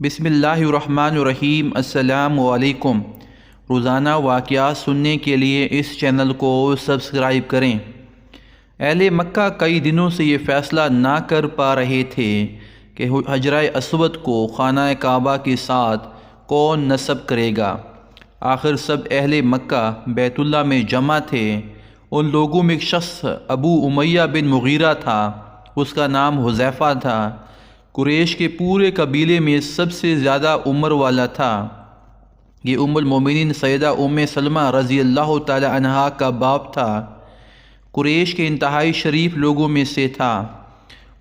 बिस्मिल्लाहिर्रहमानिर्रहीम। अस्सलाम वालेकुम। रोज़ाना वाक़यात सुनने के लिए इस चैनल को सब्सक्राइब करें। अहले मक्का कई दिनों से ये फ़ैसला ना कर पा रहे थे कि हजर अस्वद को खाना काबा के साथ कौन नस्ब करेगा। आखिर सब अहले मक्का बैतुल्ला में जमा थे। उन लोगों में एक शख्स अबू उमैया बिन मुगीरा था, उसका नाम हुज़ैफ़ा था। कुरैश के पूरे कबीले में सबसे ज़्यादा उम्र वाला था। ये उम्मुल मोमिनीन सैयदा उम्मे सलमा रज़ी अल्लाह ताला अन्हा का बाप था। कुरैश के इंतहाई शरीफ लोगों में से था।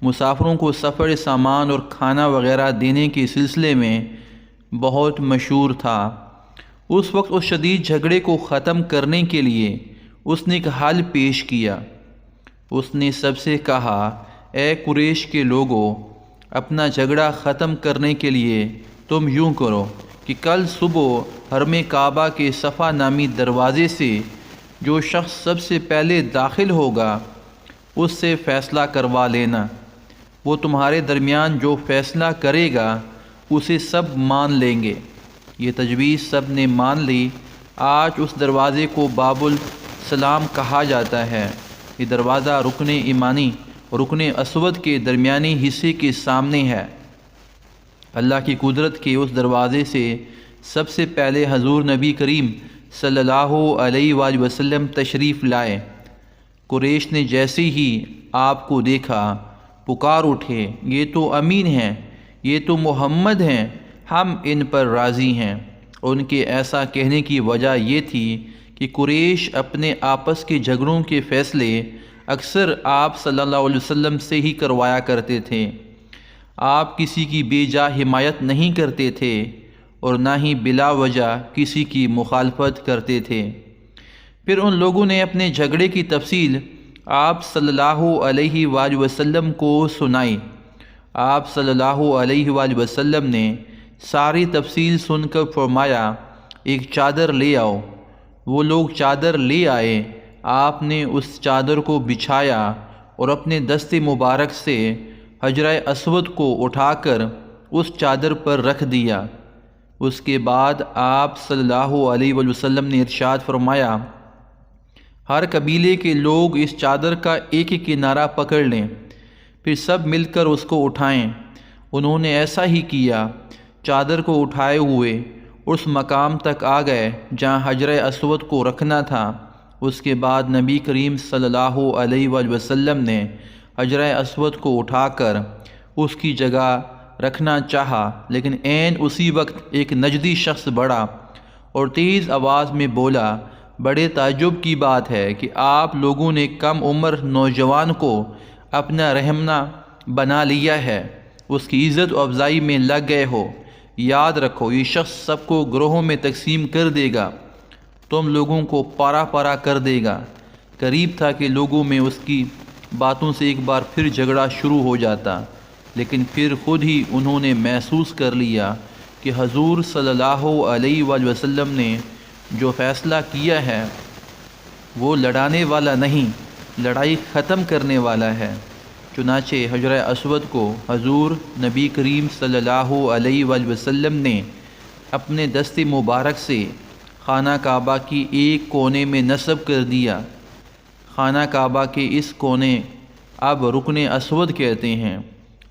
मुसाफिरों को सफ़र सामान और खाना वगैरह देने के सिलसिले में बहुत मशहूर था। उस वक्त उस शदीद झगड़े को ख़त्म करने के लिए उसने एक हल पेश किया। उसने सबसे कहा, ए कुरैश के लोगों, अपना झगड़ा ख़त्म करने के लिए तुम यूँ करो कि कल सुबह हरम काबा के सफ़ा नामी दरवाज़े से जो शख्स सबसे पहले दाखिल होगा उससे फ़ैसला करवा लेना। वो तुम्हारे दरमियान जो फ़ैसला करेगा उसे सब मान लेंगे। ये तजवीज़ सब ने मान ली। आज उस दरवाज़े को बाबुल सलाम कहा जाता है। ये दरवाज़ा रुकने ईमानी और रुकने अस्वद के दरमियानी हिस्से के सामने है। अल्लाह की कुदरत के उस दरवाज़े से सबसे पहले हजूर नबी करीम सल्लल्लाहु अलैहि वसल्लम तशरीफ़ लाए। कुरैश ने जैसे ही आपको देखा पुकार उठे, ये तो अमीन हैं, ये तो मोहम्मद हैं, हम इन पर राज़ी हैं। उनके ऐसा कहने की वजह ये थी कि कुरैश अपने आपस के झगड़ों के फ़ैसले अक्सर आप सल्लल्लाहु अलैहि वसल्लम से ही करवाया करते थे। आप किसी की बेजा हिमायत नहीं करते थे और ना ही बिला वजह किसी की मुखालफत करते थे। फिर उन लोगों ने अपने झगड़े की तफसील आप सल्लल्लाहु अलैहि वसल्लम को सुनाई। आप सल्लल्लाहु अलैहि वसल्लम ने सारी तफसील सुनकर फरमाया, एक चादर ले आओ। वो लोग चादर ले आए। आपने उस चादर को बिछाया और अपने दस्ते मुबारक से हजर अस्वद को उठाकर उस चादर पर रख दिया। उसके बाद आप सल्लल्लाहु अलैहि वसल्लम ने इरशाद फरमाया, हर कबीले के लोग इस चादर का एक एक किनारा पकड़ लें, फिर सब मिलकर उसको उठाएं। उन्होंने ऐसा ही किया। चादर को उठाए हुए उस मकाम तक आ गए जहाँ हजर अस्वद को रखना था। उसके बाद नबी करीम सल्लल्लाहु अलैहि वसल्लम ने हजर अस्वद को उठाकर उसकी जगह रखना चाहा, लेकिन ऐन उसी वक्त एक नजदी शख्स बढ़ा और तेज़ आवाज़ में बोला, बड़े ताज्जुब की बात है कि आप लोगों ने कम उम्र नौजवान को अपना रहमना बना लिया है, उसकी इज़्ज़त अफजाई में लग गए हो। याद रखो, ये शख्स सबको ग्रोहों में तकसीम कर देगा, तुम लोगों को पारा पारा कर देगा। करीब था कि लोगों में उसकी बातों से एक बार फिर झगड़ा शुरू हो जाता, लेकिन फिर ख़ुद ही उन्होंने महसूस कर लिया कि हजूर सल्लल्लाहु अलैहि वसल्लम ने जो फ़ैसला किया है वो लड़ाने वाला नहीं, लड़ाई ख़त्म करने वाला है। चुनाचे हजर अस्वद को हजूर नबी करीम सल्लल्लाहु अलैहि वसल्लम ने अपने दस्ते मुबारक से खाना काबा की एक कोने में नस्ब कर दिया। खाना काबा के इस कोने अब रुकने अस्वद कहते हैं।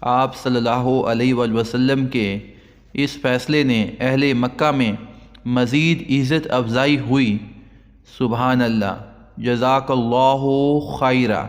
आप सल्लल्लाहु अलैहि वसल्लम के इस फ़ैसले ने अहले मक्का में मज़ीद इज़्ज़त अफजाई हुई। सुबहान अल्लाह। जज़ाकल्लाहु खैरा।